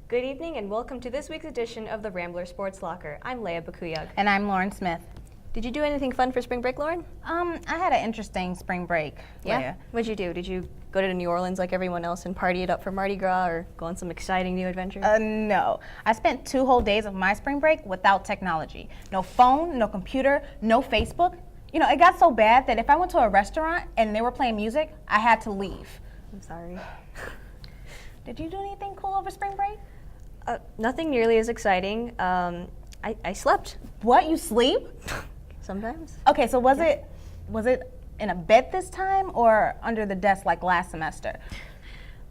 Good evening and welcome to this week's edition of the Rambler Sports Locker. I'm Leia Bacuyag. And I'm Lauren Smith. Did you do anything fun for spring break, Lauren? I had an interesting spring break. Yeah? Leia. What'd you do? Did you go to New Orleans like everyone else and party it up for Mardi Gras or go on some exciting new adventures? No. I spent 2 whole days of my spring break without technology. No phone, no computer, no Facebook. You know, it got so bad that if I went to a restaurant and they were playing music, I had to leave. I'm sorry. Did you do anything cool over spring break? Nothing nearly as exciting. I slept. What, you sleep? Sometimes. Okay, so was it in a bed this time or under the desk like last semester?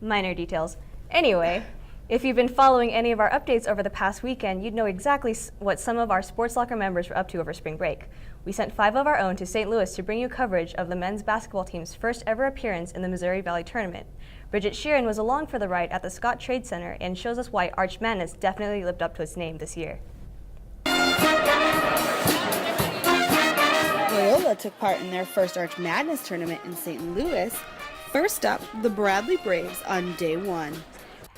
Minor details. Anyway, if you've been following any of our updates over the past weekend, you'd know exactly what some of our Sports Locker members were up to over spring break. We sent 5 of our own to St. Louis to bring you coverage of the men's basketball team's first ever appearance in the Missouri Valley Tournament. Brigitte Sheerin was along for the ride at the Scott Trade Center and shows us why Arch Madness definitely lived up to its name this year. Loyola took part in their first Arch Madness tournament in St. Louis. First up, the Bradley Braves on day 1.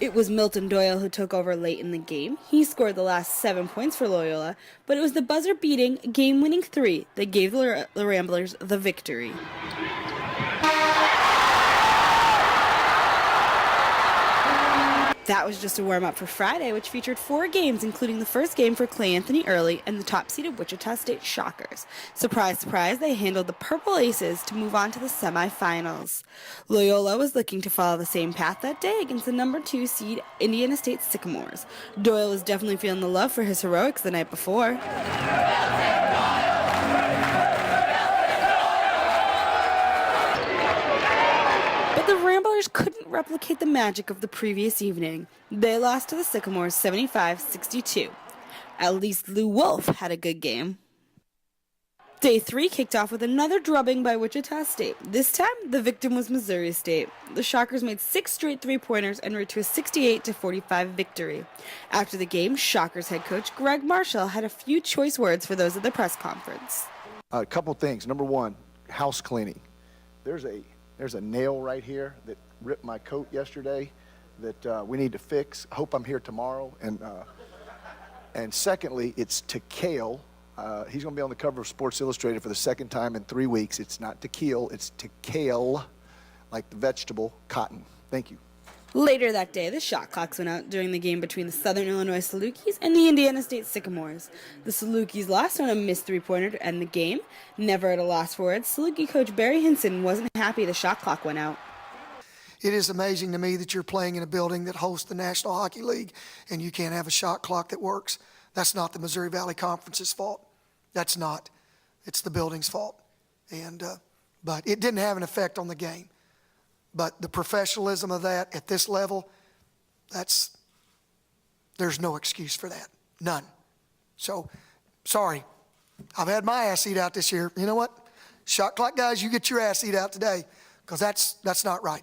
It was Milton Doyle who took over late in the game. He scored the last 7 points for Loyola, but it was the buzzer-beating, game-winning 3 that gave the Ramblers the victory. That was just a warm-up for Friday, which featured 4 games, including the first game for Clay Anthony Early and the top-seeded Wichita State Shockers. Surprise, surprise, they handled the Purple Aces to move on to the semifinals. Loyola was looking to follow the same path that day against the number 2 seed Indiana State Sycamores. Doyle was definitely feeling the love for his heroics the night before. The Ramblers couldn't replicate the magic of the previous evening. They lost to the Sycamores 75-62. At least Lou Wolf had a good game. Day 3 kicked off with another drubbing by Wichita State. This time, the victim was Missouri State. The Shockers made 6 straight 3-pointers and reached to a 68-45 victory. After the game, Shockers head coach Greg Marshall had a few choice words for those at the press conference. A couple things. Number 1, house cleaning. There's a nail right here that ripped my coat yesterday that we need to fix. I hope I'm here tomorrow. And secondly, it's Tequil. He's going to be on the cover of Sports Illustrated for the second time in 3 weeks. It's not Tequil, it's Tequil, like the vegetable, cotton. Thank you. Later that day, the shot clocks went out during the game between the Southern Illinois Salukis and the Indiana State Sycamores. The Salukis lost on a missed 3-pointer to end the game. Never at a loss for words, Saluki coach Barry Hinson wasn't happy the shot clock went out. It is amazing to me that you're playing in a building that hosts the National Hockey League and you can't have a shot clock that works. That's not the Missouri Valley Conference's fault. That's not. It's the building's fault. But it didn't have an effect on the game. But the professionalism of that at this level, there's no excuse for that. None. So, sorry. I've had my ass eat out this year. You know what? Shot clock guys, you get your ass eat out today because that's not right.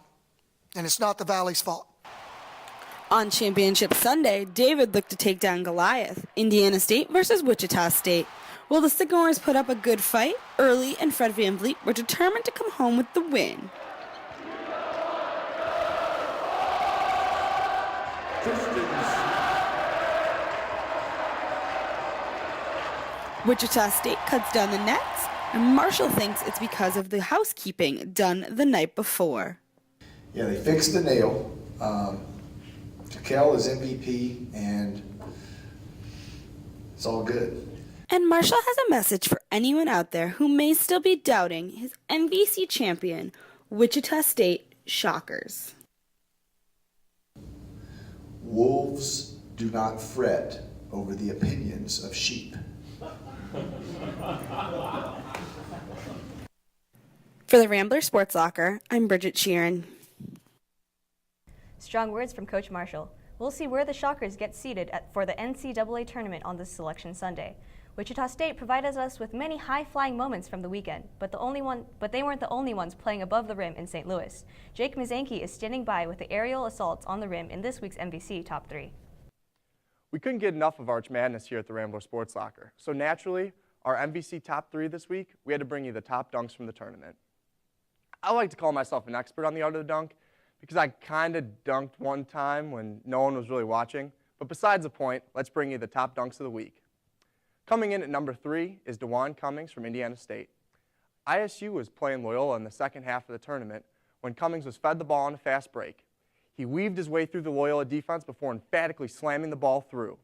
And it's not the Valley's fault. On Championship Sunday, David looked to take down Goliath. Indiana State versus Wichita State. While the Sycamores put up a good fight, Early and Fred Van Vliet were determined to come home with the win. Wichita State cuts down the nets, and Marshall thinks it's because of the housekeeping done the night before. Yeah, they fixed the nail. Tequil is MVP, and it's all good. And Marshall has a message for anyone out there who may still be doubting his MVC champion, Wichita State Shockers. Wolves do not fret over the opinions of sheep. For the Rambler Sports Locker, I'm Brigitte Sheerin. Strong words from Coach Marshall. We'll see where the Shockers get seated for the NCAA tournament on this Selection Sunday. Wichita State provided us with many high-flying moments from the weekend, but they weren't the only ones playing above the rim in St. Louis. Jake Mizanki is standing by with the aerial assaults on the rim in this week's MVC Top 3. We couldn't get enough of Arch Madness here at the Rambler Sports Locker, so naturally, our MVC Top 3 this week, we had to bring you the top dunks from the tournament. I like to call myself an expert on the art of the dunk because I kind of dunked one time when no one was really watching, But besides the point, let's bring you the top dunks of the week. Coming in at number 3 is DeJuan Cummings from Indiana State. ISU was playing Loyola in the second half of the tournament when Cummings was fed the ball on a fast break. He weaved his way through the Loyola defense before emphatically slamming the ball through.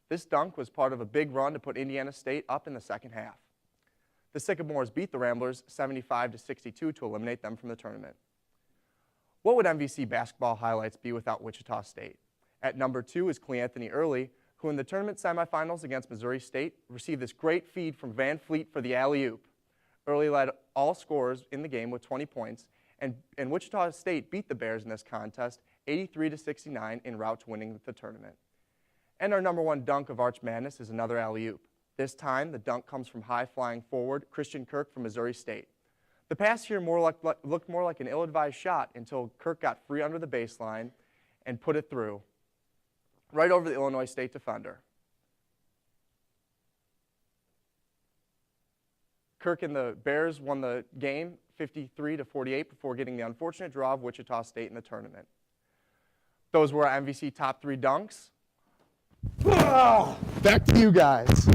This dunk was part of a big run to put Indiana State up in the second half. The Sycamores beat the Ramblers 75-62 to eliminate them from the tournament. What would MVC basketball highlights be without Wichita State? At number 2 is Cleanthony Early, who in the tournament semifinals against Missouri State received this great feed from Van Fleet for the alley-oop. Early led all scorers in the game with 20 points, and Wichita State beat the Bears in this contest 83-69 en route to winning the tournament. And our number 1 dunk of Arch Madness is another alley-oop. This time, the dunk comes from high-flying forward Christian Kirk from Missouri State. The pass here looked more like an ill-advised shot until Kirk got free under the baseline and put it through, right over the Illinois State defender. Kirk and the Bears won the game 53-48 before getting the unfortunate draw of Wichita State in the tournament. Those were our MVC top 3 dunks. Back to you guys.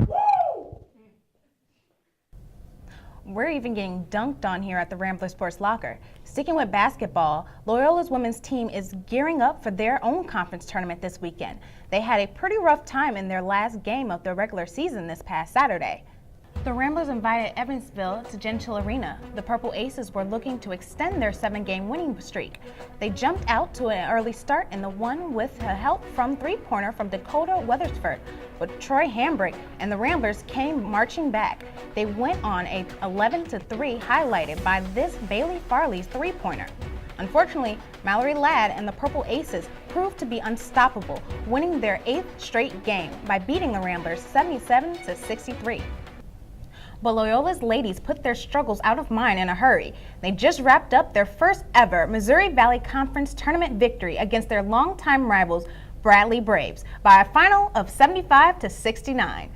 We're even getting dunked on here at the Rambler Sports Locker. Sticking with basketball, Loyola's women's team is gearing up for their own conference tournament this weekend. They had a pretty rough time in their last game of the regular season this past Saturday. The Ramblers invited Evansville to Gentile Arena. The Purple Aces were looking to extend their 7-game winning streak. They jumped out to an early start and won with help from three-pointer from Dakota Weathersford, but Troy Hambrick and the Ramblers came marching back. They went on a 11-3 highlighted by this Bailey Farley's three-pointer. Unfortunately, Mallory Ladd and the Purple Aces proved to be unstoppable, winning their 8th straight game by beating the Ramblers 77-63. But Loyola's ladies put their struggles out of mind in a hurry. They just wrapped up their first ever Missouri Valley Conference tournament victory against their longtime rivals, Bradley Braves, by a final of 75-69.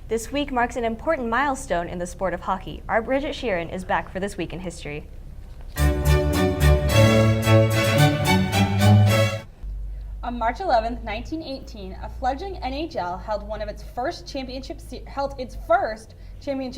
This week marks an important milestone in the sport of hockey. Our Brigitte Sheerin is back for This Week in History. On March 11, 1918, a fledgling NHL held its first championship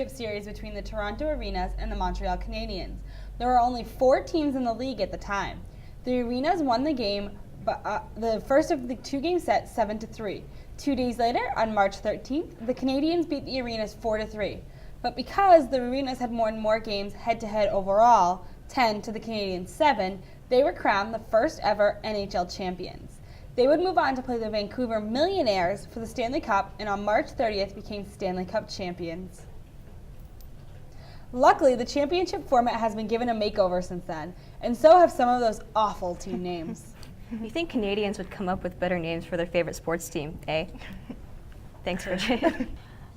series between the Toronto Arenas and the Montreal Canadiens. There were only 4 teams in the league at the time. The Arenas won the game, the first of the 2-game set, 7-3. 2 days later, on March 13th, the Canadiens beat the Arenas 4-3. But because the Arenas had won more games head-to-head overall, 10 to the Canadiens' 7, they were crowned the first ever NHL champions. They would move on to play the Vancouver Millionaires for the Stanley Cup, and on March 30th became Stanley Cup champions. Luckily, the championship format has been given a makeover since then, and so have some of those awful team names. You think Canadians would come up with better names for their favorite sports team, eh? Thanks, Brigitte.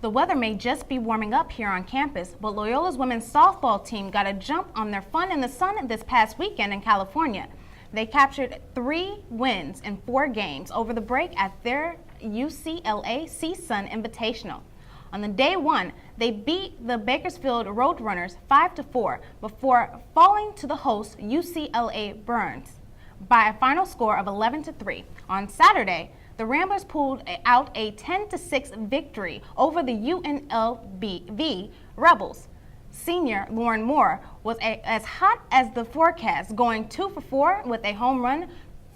The weather may just be warming up here on campus, but Loyola's women's softball team got a jump on their fun in the sun this past weekend in California. They captured 3 wins in 4 games over the break at their UCLA CSUN Invitational. On the day 1, they beat the Bakersfield Roadrunners 5-4 before falling to the host UCLA Burns by a final score of 11-3. On Saturday, the Ramblers pulled out a 10-6 victory over the UNLV Rebels. Senior Lauren Moore was as hot as the forecast, going 2 for 4 with a home run,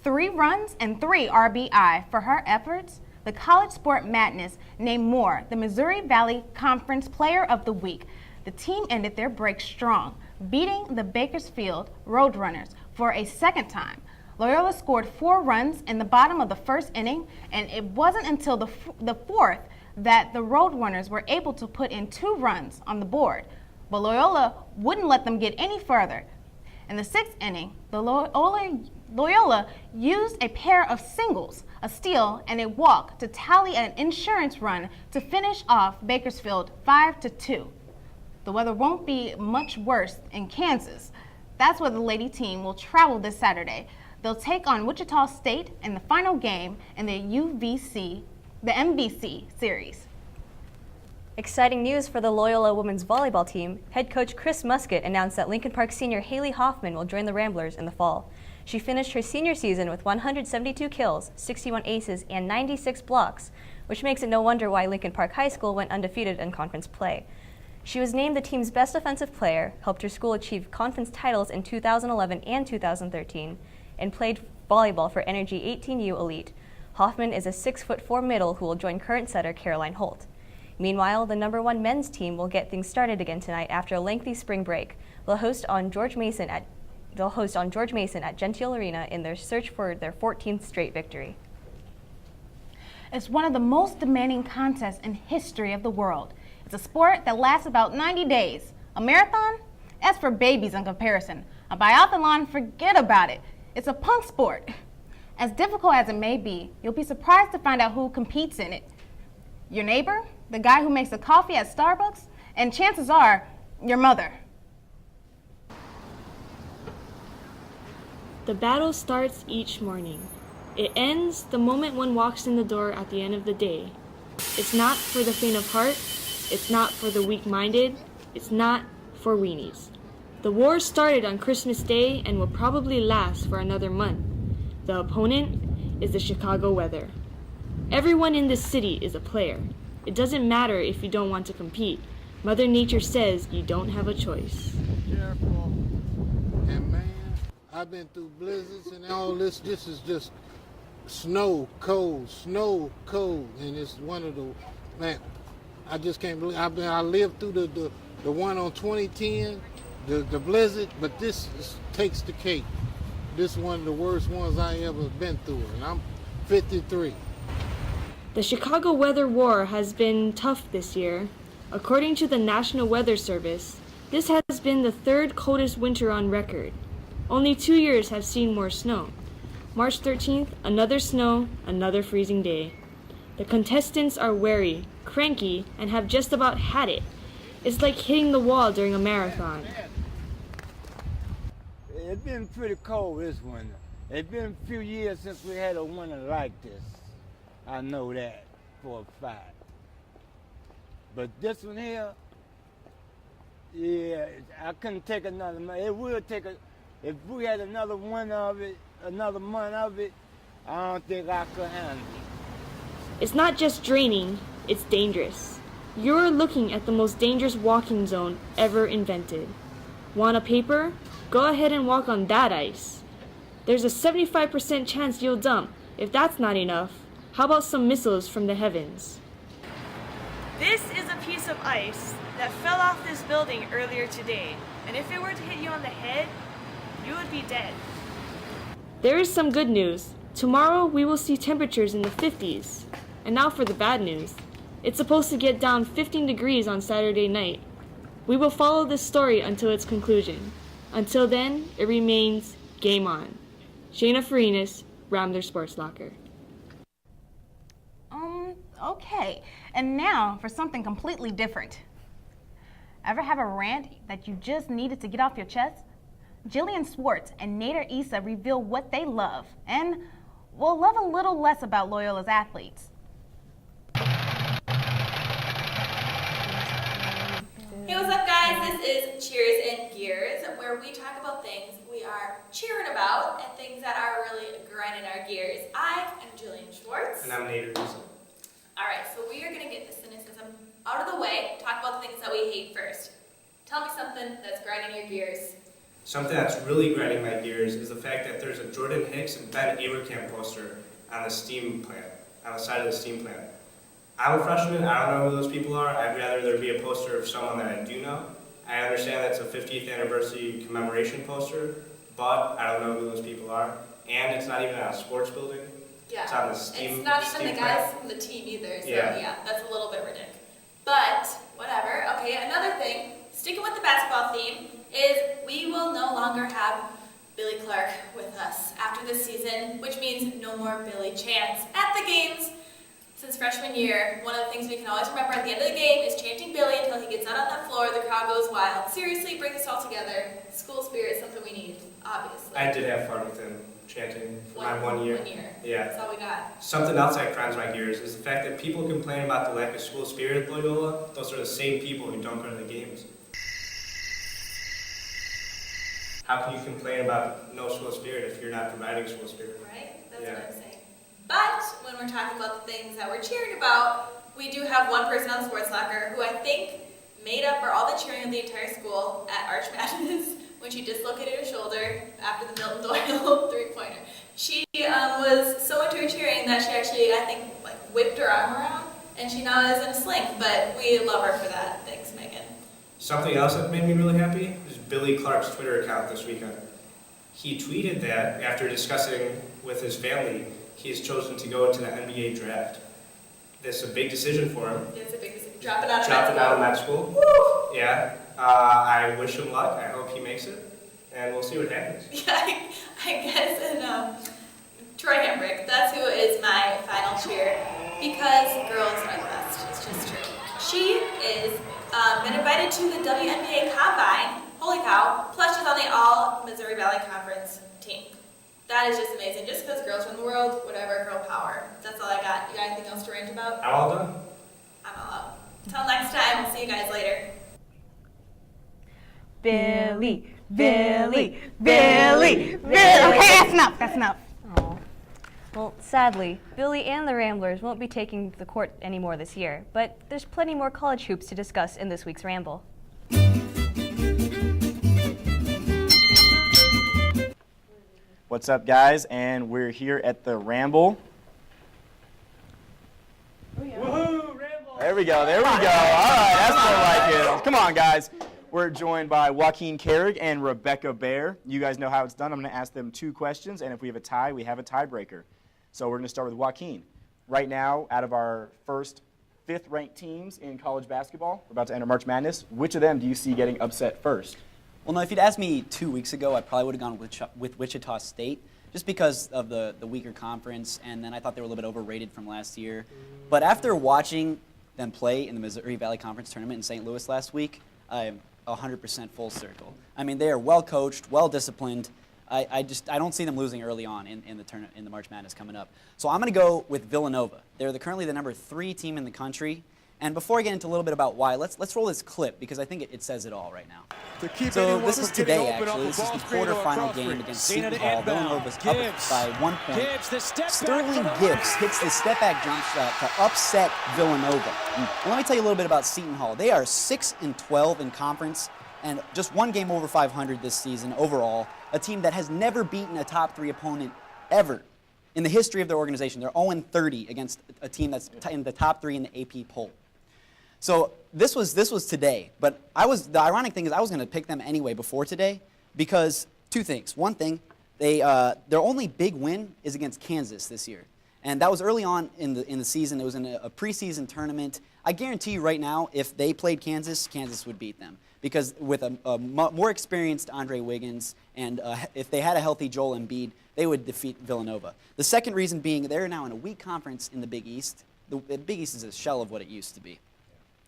3 runs, and 3 RBI. For her efforts, the College Sport Madness named Moore the Missouri Valley Conference Player of the Week. The team ended their break strong, beating the Bakersfield Roadrunners for a second time. Loyola scored 4 runs in the bottom of the first inning, and it wasn't until the 4th that the Roadrunners were able to put in 2 runs on the board. But Loyola wouldn't let them get any further. In the 6th inning, the Loyola used a pair of singles, a steal, and a walk to tally an insurance run to finish off Bakersfield 5-2. The weather won't be much worse in Kansas. That's where the lady team will travel this Saturday. They'll take on Wichita State in the final game in the MVC series. Exciting news for the Loyola women's volleyball team. Head coach Chris Musket announced that Lincoln Park senior Haley Hoffman will join the Ramblers in the fall. She finished her senior season with 172 kills, 61 aces, and 96 blocks, which makes it no wonder why Lincoln Park High School went undefeated in conference play. She was named the team's best offensive player, helped her school achieve conference titles in 2011 and 2013, and played volleyball for Energy 18U Elite. Hoffman is a 6'4" middle who will join current setter Caroline Holt. Meanwhile, the number 1 men's team will get things started again tonight after a lengthy spring break. They'll host on George Mason at Gentile Arena in their search for their 14th straight victory. It's one of the most demanding contests in history of the world. It's a sport that lasts about 90 days. A marathon? That's for babies in comparison. A biathlon? Forget about it. It's a punk sport. As difficult as it may be, you'll be surprised to find out who competes in it. Your neighbor, the guy who makes the coffee at Starbucks, and chances are, your mother. The battle starts each morning. It ends the moment one walks in the door at the end of the day. It's not for the faint of heart. It's not for the weak-minded. It's not for weenies. The war started on Christmas Day and will probably last for another month. The opponent is the Chicago weather. Everyone in this city is a player. It doesn't matter if you don't want to compete. Mother Nature says you don't have a choice. Careful. And man, I've been through blizzards and all this. This is just snow, cold, and it's one of the, man, I just can't believe, I lived through the one on 2010, the blizzard, but this takes the cake. This is one of the worst ones I ever been through, and I'm 53. The Chicago weather war has been tough this year. According to the National Weather Service, this has been the 3rd coldest winter on record. Only 2 years have seen more snow. March 13th, another snow, another freezing day. The contestants are wary, cranky, and have just about had it. It's like hitting the wall during a marathon. It's been pretty cold this winter. It's been a few years since we had a winter like this. I know that for a fact. But this one here, yeah, I couldn't take another month. It would take if we had another one of it, another month of it, I don't think I could handle it. It's not just draining, it's dangerous. You're looking at the most dangerous walking zone ever invented. Want a paper? Go ahead and walk on that ice. There's a 75% chance you'll dump. If that's not enough, how about some missiles from the heavens? This is a piece of ice that fell off this building earlier today, and if it were to hit you on the head, you would be dead. There is some good news. Tomorrow we will see temperatures in the 50s. And now for the bad news. It's supposed to get down 15 degrees on Saturday night. We will follow this story until its conclusion. Until then, it remains game on. Shayna Farinas, Rambler Sports Locker. Okay. And now for something completely different. Ever have a rant that you just needed to get off your chest? Jillian Schwartz and Nader Issa reveal what they love and will love a little less about Loyola's athletes. Hey, what's up, guys? This is Cheers and Gears, where we talk about things we are cheering about and things that are really grinding our gears. I am Jillian Schwartz. And I'm Nader Issa. Alright, so we are going to get the cynicism out of the way, talk about the things that we hate first. Tell me something that's grinding your gears. Something that's really grinding my gears is the fact that there's a Jordan Hicks and Ben Aberkamp poster on the steam plant, on the side of the steam plant. I'm a freshman, I don't know who those people are. I'd rather there be a poster of someone that I do know. I understand that's a 50th anniversary commemoration poster, but I don't know who those people are. And it's not even on a sports building. Yeah, it's on the steam it's not even the guys plant. from the team either, so Yeah. yeah, that's a little bit ridiculous. But, whatever. Okay, another thing, sticking with the basketball theme, is we will no longer have Billy Clark with us after this season, which means no more Billy Chance at the games. Since freshman year, one of the things we can always remember at the end of the game is chanting Billy until he gets out on that floor, the crowd goes wild. Seriously, bring us all together. School spirit is something we need, obviously. I did have fun with him chanting for my 1 year. 1 year. Yeah. That's all we got. Something else that grinds my gears is the fact that people complain about the lack of school spirit at Loyola. Those are the same people who don't go to the games. how can you complain about no school spirit if you're not providing school spirit? Right? That's what I'm saying. But when we're talking about the things that we're cheering about, we do have one person on the Sports Locker who I think made up for all the cheering of the entire school at Arch Madness when she dislocated her shoulder after the Milton Doyle three-pointer. She was so into her cheering that she actually, I think, like whipped her arm around, and she now is in a sling, but we love her for that. Thanks, Megan. Something else that made me really happy is Billy Clark's Twitter account this weekend. He tweeted that after discussing with his family, he has chosen to go into the NBA draft. This is a big decision for him. It's a big decision. Dropping out of med school. Woo! Yeah. I wish him luck. I hope he makes it. And we'll see what happens. Yeah, I guess. And Troy Hambrick, that's who is my final cheer. Because girls are the best. It's just true. She is been invited to the WNBA Combine. Holy cow. Plus she's on the All-Missouri Valley Conference team. That is just amazing. Just because girls run the world, whatever, girl power. That's all I got. You got anything else to rant about? I'm all done. I'm all out. Until next time, we'll see you guys later. Billy, Billy, Billy, Billy. Okay, that's enough. That's enough. Aw. Well, sadly, Billy and the Ramblers won't be taking the court anymore this year, but there's plenty more college hoops to discuss in this week's Ramble. What's up, guys? And we're here at the Ramble. Woohoo, Ramble! There we go, there we go. All right, that's more like it. Come on, guys. We're joined by Joaquin Carrig and Rebekah Baer. You guys know how it's done. I'm going to ask them 2 questions, and if we have a tie, we have a tiebreaker. So we're going to start with Joaquin. Right now, out of our first 5th-ranked teams in college basketball, we're about to enter March Madness. Which of them do you see getting upset first? Well, no, if you'd asked me 2 weeks ago, I probably would have gone with Wichita State, just because of the weaker conference, and then I thought they were a little bit overrated from last year. But after watching them play in the Missouri Valley Conference Tournament in St. Louis last week, I'm 100% full circle. I mean, they are well coached, well disciplined. I don't see them losing early on in the March Madness coming up. So I'm going to go with Villanova. They're currently the number 3 team in the country. And before I get into a little bit about why, let's roll this clip because I think it says it all right now. So this is today, actually. This is the quarterfinal game against Seton Hall. Villanova's up by 1 point. Sterling Gibbs hits the step-back jump shot to upset Villanova. And let me tell you a little bit about Seton Hall. They are 6-12 in conference and just 1 game over 500 this season overall. A team that has never beaten a top 3 opponent ever in the history of their organization. They're 0-30 against a team that's in the top 3 in the AP poll. So this was today, but the ironic thing is I was going to pick them anyway before today because 2 things. One thing, their only big win is against Kansas this year, and that was early on in the season. It was in a preseason tournament. I guarantee you right now, if they played Kansas, Kansas would beat them because with a more experienced Andre Wiggins and if they had a healthy Joel Embiid, they would defeat Villanova. The second reason being they're now in a weak conference in the Big East. The Big East is a shell of what it used to be.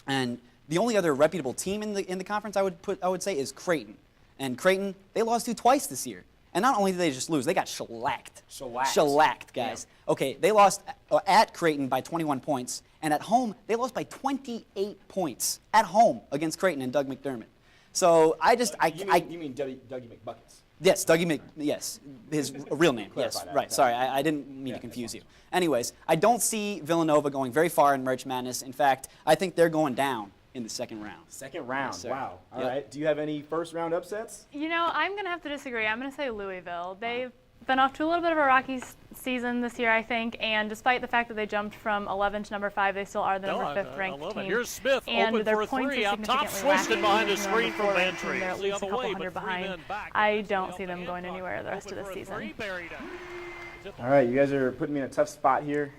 And the only other reputable team in the conference I would say is Creighton. And Creighton, they lost to twice this year. And not only did they just lose, they got shellacked. Shellacked, guys. Yeah. Okay, they lost at Creighton by 21 points, and at home they lost by 28 points at home against Creighton and Doug McDermott. So you mean Dougie McBuckets? Yes, yes, his real name. Yes, right. Sorry, I didn't mean to confuse you. Anyways, I don't see Villanova going very far in March Madness. In fact, I think they're going down in the second round. Second round, yes, wow. All right. Do you have any first-round upsets? You know, I'm going to have to disagree. I'm going to say Louisville. They've been off to a little bit of a rocky season this year, I think, and despite the fact that they jumped from 11 to number 5, they still are the number 5th ranked team. Here's Smith and open their for a points 3 are up top, significantly twisted behind the screen from Bantry. They're at least a couple hundred behind. I don't see them going anywhere the rest of the season. All right, you guys are putting me in a tough spot here.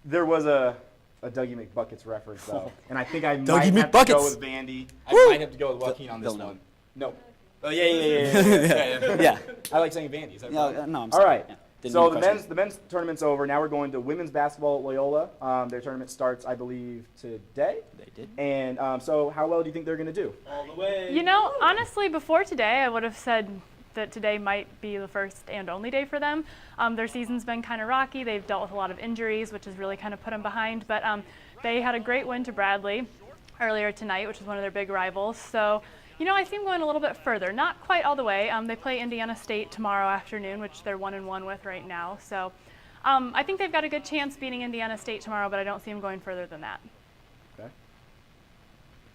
There was a Dougie McBuckets reference, though, and I think I might have to go with Vandy. I might have to go with Joaquin on this one. No. Oh, yeah. I like saying Vandy. No, I'm sorry. All right. Yeah, so the men's tournament's over. Now we're going to women's basketball at Loyola. Their tournament starts, I believe, today. They did. And so how well do you think they're going to do? All the way. You know, honestly, before today, I would have said that today might be the first and only day for them. Their season's been kind of rocky. They've dealt with a lot of injuries, which has really kind of put them behind. But they had a great win to Bradley earlier tonight, which is one of their big rivals. So, You know, I see them going a little bit further. Not quite all the way. They play Indiana State tomorrow afternoon, which they're 1-1 with right now. So I think they've got a good chance beating Indiana State tomorrow, but I don't see them going further than that. Okay.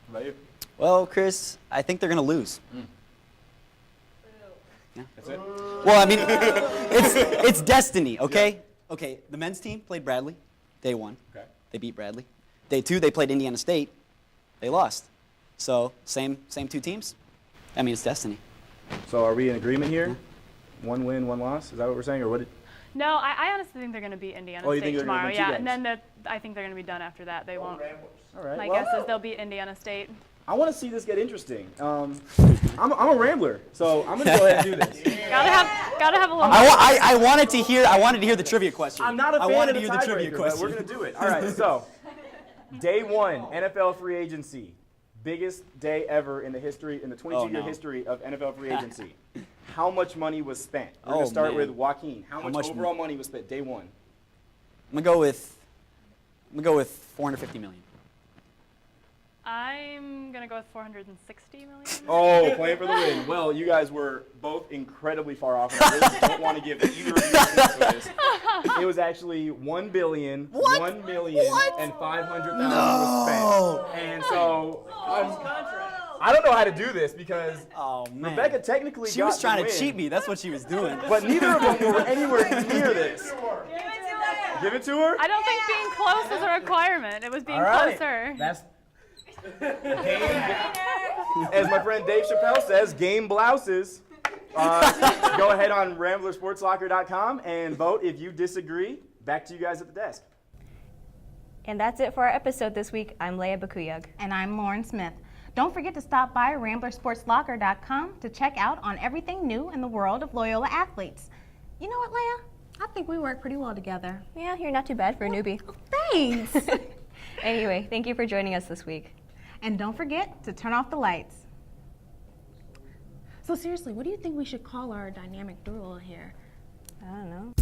What about you? Well, Chris, I think they're going to lose. Yeah. That's it? Well, I mean, it's destiny, okay? Yeah. Okay, the men's team played Bradley, day 1. Okay. They beat Bradley. Day 2, they played Indiana State. They lost. So, same 2 teams. I mean, it's destiny. So are we in agreement here? 1 win, 1 loss? Is that what we're saying, or what? No, I honestly think they're going to beat Indiana State tomorrow. Yeah, and then I think they're going to be done after that. They won't. All right. My guess is they'll beat Indiana State. I want to see this get interesting. I'm a Rambler, so I'm going to go ahead and do this. Gotta have a little. I wanted to hear the trivia question. I'm not a fan I wanted of to the hear the trivia tiebreaker, question. but we're going to do it. All right, so day 1, NFL free agency. Biggest day ever in the 22-year history of NFL free agency. How much money was spent? We're going to start with Joaquin. How much overall money was spent day 1? I'm going to go with $450 million. I'm going to go with $460 million. Oh, playing for the win. Well, you guys were both incredibly far off. I really don't want to give either of you a chance for this. It was actually $1,000,000,000 and $500,000 was spent. And so I don't know how to do this because Rebekah technically she was trying to cheat me. That's what she was doing. But neither of them were anywhere near this. Give it to her? I don't think being close is a requirement. It was being closer. That's as my friend Dave Chappelle says, game blouses. Go ahead on RamblerSportsLocker.com and vote if you disagree. Back to you guys at the desk. And that's it for our episode this week. I'm Leia Bacuyag. And I'm Lauren Smith. Don't forget to stop by RamblerSportsLocker.com to check out on everything new in the world of Loyola athletes. You know what, Leia? I think we work pretty well together. Yeah, you're not too bad for a newbie. Thanks. Anyway, thank you for joining us this week. And don't forget to turn off the lights. So seriously, what do you think we should call our dynamic duo here? I don't know.